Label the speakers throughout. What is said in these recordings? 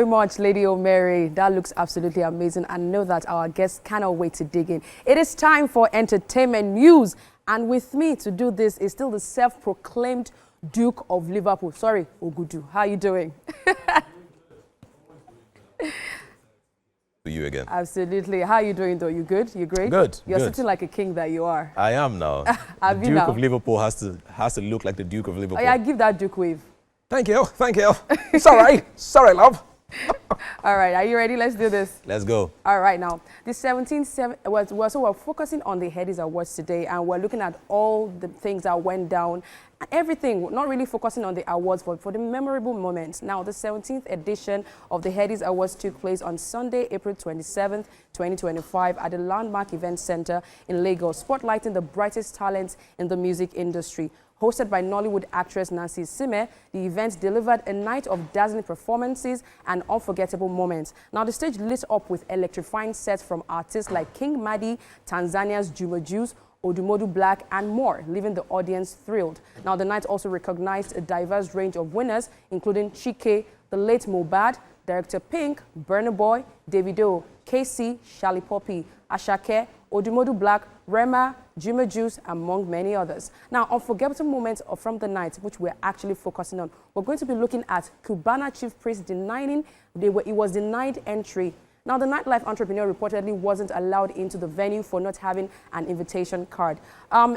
Speaker 1: much, Lady O'Mary. That looks absolutely amazing. I know that our guests cannot wait to dig in. It is time for entertainment news. And with me to do this is still the self-proclaimed Duke of Liverpool. Sorry, Ogudu. How are you doing?
Speaker 2: You again.
Speaker 1: Absolutely. How are you doing, though? You good? You great?
Speaker 2: Good.
Speaker 1: You're
Speaker 2: good.
Speaker 1: sitting like a king that you are.
Speaker 2: I am now. The Duke of Liverpool has to look like the Duke of Liverpool.
Speaker 1: Oh, yeah, give that Duke wave.
Speaker 2: Thank you. Thank you. Sorry. Sorry, love.
Speaker 1: All right. Are you ready? Let's do this.
Speaker 2: Let's go.
Speaker 1: All right. Now, the 17th, we're focusing on the Headies Awards today, and we're looking at all the things that went down. Everything, not really focusing on the awards, but for the memorable moments. Now, the 17th edition of the Headies Awards took place on Sunday, April 27th, 2025 at the Landmark Event Center in Lagos, spotlighting the brightest talents in the music industry. Hosted by Nollywood actress Nancy Sime, the event delivered a night of dazzling performances and unforgettable moments. Now, the stage lit up with electrifying sets from artists like King Madi, Tanzania's Juma Juice, Odumodu Black, and more, leaving the audience thrilled. Now, the night also recognized a diverse range of winners, including Chike, the late Mohbad, Director Pink, Burna Boy, Davido, KC, Shallipopi, Ashake, Odumodu Black, Rema, Juma Juice, among many others. Now, unforgettable moments from the night, which we're actually focusing on, we're going to be looking at Kubana Chief Priest denying he was denied entry. Now, the nightlife entrepreneur reportedly wasn't allowed into the venue for not having an invitation card.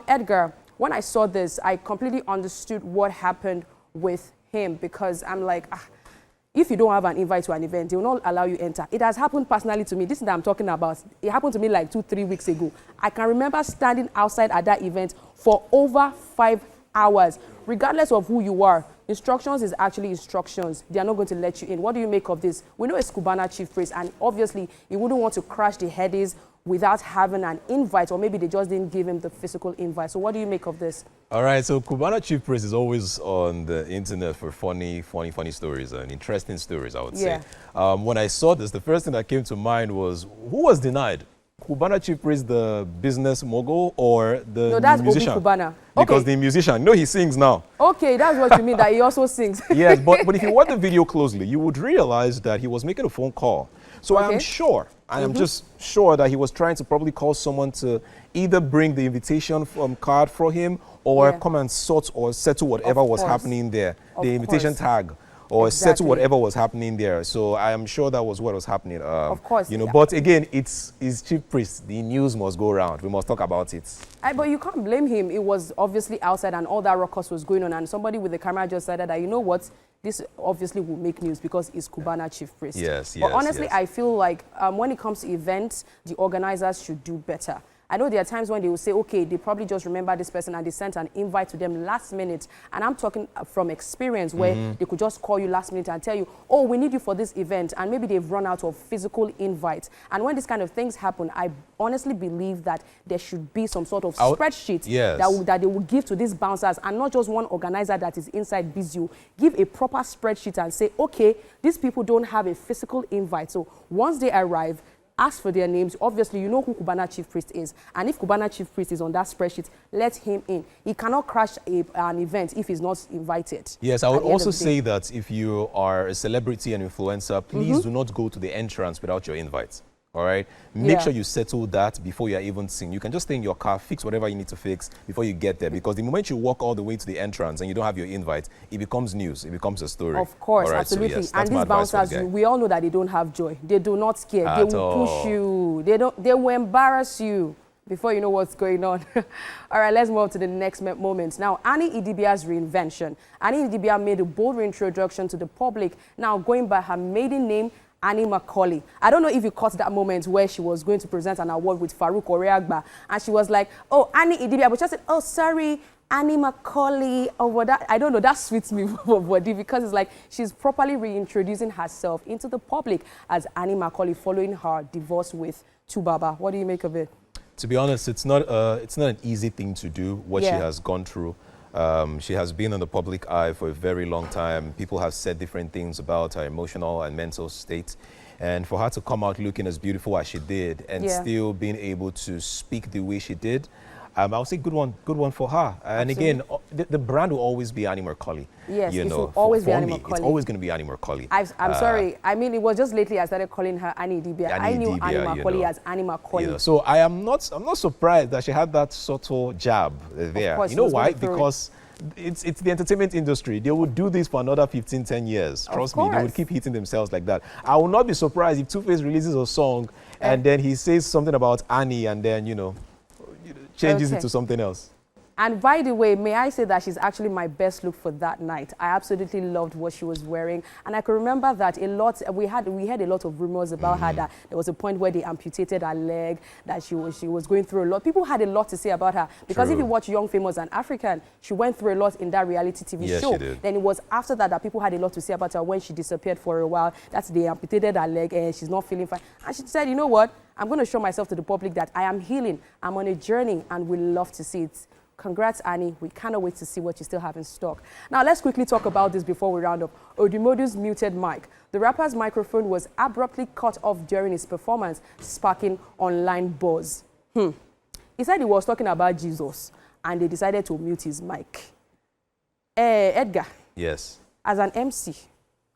Speaker 1: Edgar, when I saw this, I completely understood what happened with him, because I'm like, if you don't have an invite to an event, they will not allow you enter. It has happened personally to me. This is that I'm talking about. It happened to me like 2-3 weeks ago. I can remember standing outside at that event for over 5 hours. Regardless of who you are, instructions is actually instructions. They are not going to let you in. What do you make of this? We know it's Kubana Chief Priest, and obviously you wouldn't want to crash the Headies without having an invite, or maybe they just didn't give him the physical invite. So what do you make of this? All
Speaker 2: right, so Kubana Chief Priest is always on the internet for funny stories and interesting stories, I would say. When I saw this, the first thing that came to mind was, who was denied? Kubana Chief Priest, the business mogul, or the
Speaker 1: No, that's
Speaker 2: musician?
Speaker 1: Obi Kubana.
Speaker 2: Because the musician, no, he sings now.
Speaker 1: Okay, that's what you mean, that he also sings.
Speaker 2: Yes, but if you watch the video closely, you would realize that he was making a phone call. So I am sure, I am just sure that he was trying to probably call someone to either bring the invitation card for him, or come and sort or settle whatever was happening there, the invitation tag, or settle whatever was happening there. So I am sure that was what was happening.
Speaker 1: Of course.
Speaker 2: You know, but again, it's Chief Priest. The news must go around. We must talk about it.
Speaker 1: But you can't blame him. It was obviously outside and all that ruckus was going on, and somebody with the camera just decided that, you know what, this obviously will make news because it's Kubana Chief Priest.
Speaker 2: Yes,
Speaker 1: But honestly, I feel like when it comes to events, the organizers should do better. I know there are times when they will say, okay, they probably just remember this person and they sent an invite to them last minute. And I'm talking from experience where they could just call you last minute and tell you, oh, we need you for this event. And maybe they've run out of physical invites. And when these kind of things happen, I honestly believe that there should be some sort of spreadsheet that they will give to these bouncers, and not just one organizer that is inside Bizio. Give a proper spreadsheet and say, okay, these people don't have a physical invite. So once they arrive, ask for their names. Obviously, you know who Kubana Chief Priest is. And if Kubana Chief Priest is on that spreadsheet, let him in. He cannot crash an event if he's not invited.
Speaker 2: Yes, I would also say that if you are a celebrity and influencer, please do not go to the entrance without your invite. All right? Make sure you settle that before you are even seen. You can just stay in your car, fix whatever you need to fix before you get there. Because the moment you walk all the way to the entrance and you don't have your invite, it becomes news. It becomes a story.
Speaker 1: Of course, absolutely.
Speaker 2: So yes,
Speaker 1: and these bouncers, we all know that they don't have joy. They do not scare. They will push you. They will embarrass you before you know what's going on. All right, let's move to the next moment. Now, Idibia's reinvention. Idibia made a bold reintroduction to the public, now going by her maiden name, Annie Macaulay. I don't know if you caught that moment where she was going to present an award with Farouk Oreagba, and she was like, oh, Annie Idibia, but she said, oh, sorry, Annie Macaulay, or that. I don't know, that sweets me for body, because it's like she's properly reintroducing herself into the public as Annie Macaulay following her divorce with Tubaba. What do you make of it?
Speaker 2: To be honest, it's not an easy thing to do, what she has gone through. She has been in the public eye for a very long time. People have said different things about her emotional and mental state. And for her to come out looking as beautiful as she did and still being able to speak the way she did, I would say good one for her. And again, the brand will always be Annie Macaulay.
Speaker 1: Yes, it will always be Annie Macaulay.
Speaker 2: It's always going to be Annie Macaulay.
Speaker 1: I'm sorry. I mean, it was just lately I started calling her Annie Idibia. I knew Annie Macaulay as Annie Macaulay.
Speaker 2: So I'm not surprised that she had that subtle jab there. You know why? Because it's the entertainment industry. They would do this for another 15, 10 years. Trust me, they would keep hitting themselves like that. I will not be surprised if Two-Face releases a song and then he says something about Annie and then, changes it to something else.
Speaker 1: And by the way, may I say that she's actually my best look for that night. I absolutely loved what she was wearing. And I can remember that we heard a lot of rumors about her, that there was a point where they amputated her leg, that she was going through a lot. People had a lot to say about her. Because if you watch Young, Famous and African, she went through a lot in that reality TV show.
Speaker 2: She did.
Speaker 1: Then it was after that people had a lot to say about her when she disappeared for a while. That's they amputated her leg and she's not feeling fine. And she said, you know what? I'm going to show myself to the public that I am healing. I'm on a journey and we love to see it. Congrats, Annie. We cannot wait to see what you still have in stock. Now, let's quickly talk about this before we round up. Odumodu's muted mic. The rapper's microphone was abruptly cut off during his performance, sparking online buzz. He said he was talking about Jesus, and they decided to mute his mic. Edgar.
Speaker 2: Yes.
Speaker 1: As an MC,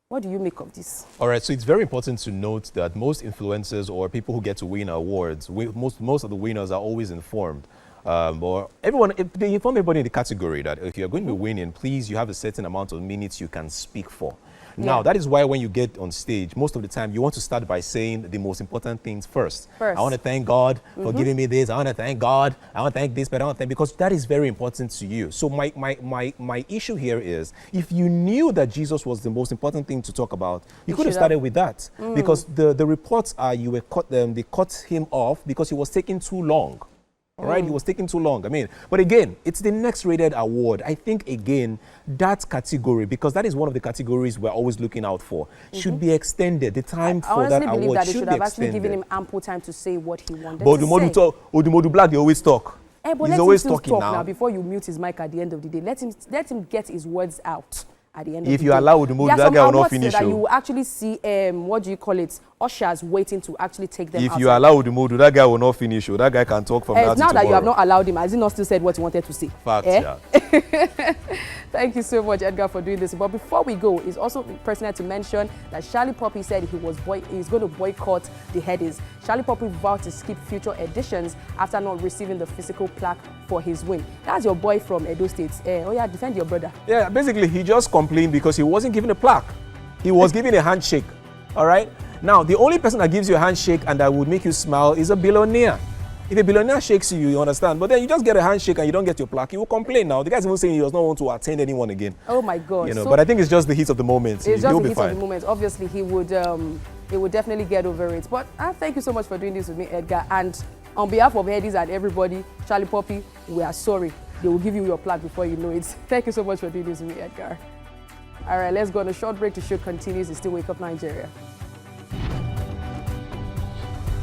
Speaker 1: what do you make of this? All
Speaker 2: right, so it's very important to note that most influencers or people who get to win awards, most of the winners are always informed. Or everyone, they inform everybody in the category that if you're going to be winning, please, you have a certain amount of minutes you can speak for. Now, that is why when you get on stage, most of the time, you want to start by saying the most important things first. I want to thank God for giving me this. I want to thank God. I want to thank this, but I want to thank, because that is very important to you. So my issue here is, if you knew that Jesus was the most important thing to talk about, you could have started with that. Because the reports are they cut him off because he was taking too long. All right, he was taking too long. I mean, but again, it's the next rated award. I think, again, that category, because that is one of the categories we're always looking out for, should be extended. The time for that award should be extended. I honestly believe that they should have actually given him ample time to say what he wanted to say.
Speaker 1: Odumodu
Speaker 2: Black, they always talk.
Speaker 1: But he's always talking now. Before you mute his mic at the end of the day. Let him get his words out. At the end
Speaker 2: if you allow Odumodu, that guy will not finish.
Speaker 1: You will actually see, what do you call it, ushers waiting to actually take them out.
Speaker 2: If you allow Odumodu, that guy will not finish. That guy can talk from now to tomorrow.
Speaker 1: Now that you have not allowed him, has he not still said what he wanted to say?
Speaker 2: Fact, yeah.
Speaker 1: Thank you so much, Edgar, for doing this. But before we go, it's also pertinent to mention that Shallipopi said he's going to boycott the Headies. Shallipopi vowed to skip future editions after not receiving the physical plaque for his win. That's your boy from Edo State. Defend your brother. Yeah,
Speaker 2: basically, he just complained because he wasn't given a plaque. He was given a handshake. All right? Now, the only person that gives you a handshake and that would make you smile is a billionaire. If a billionaire shakes you, you understand. But then you just get a handshake and you don't get your plaque. He will complain now. The guy's even saying he does not want to attend anyone again.
Speaker 1: Oh, my God.
Speaker 2: So but I think it's just the heat of the moment.
Speaker 1: It's just the heat of the moment. Obviously, he would definitely get over it. But thank you so much for doing this with me, Edgar. And on behalf of Headies and everybody, Shallipopi, we are sorry. They will give you your plaque before you know it. Thank you so much for doing this with me, Edgar. All right, let's go on a short break. The show continues. It's still Wake Up Nigeria.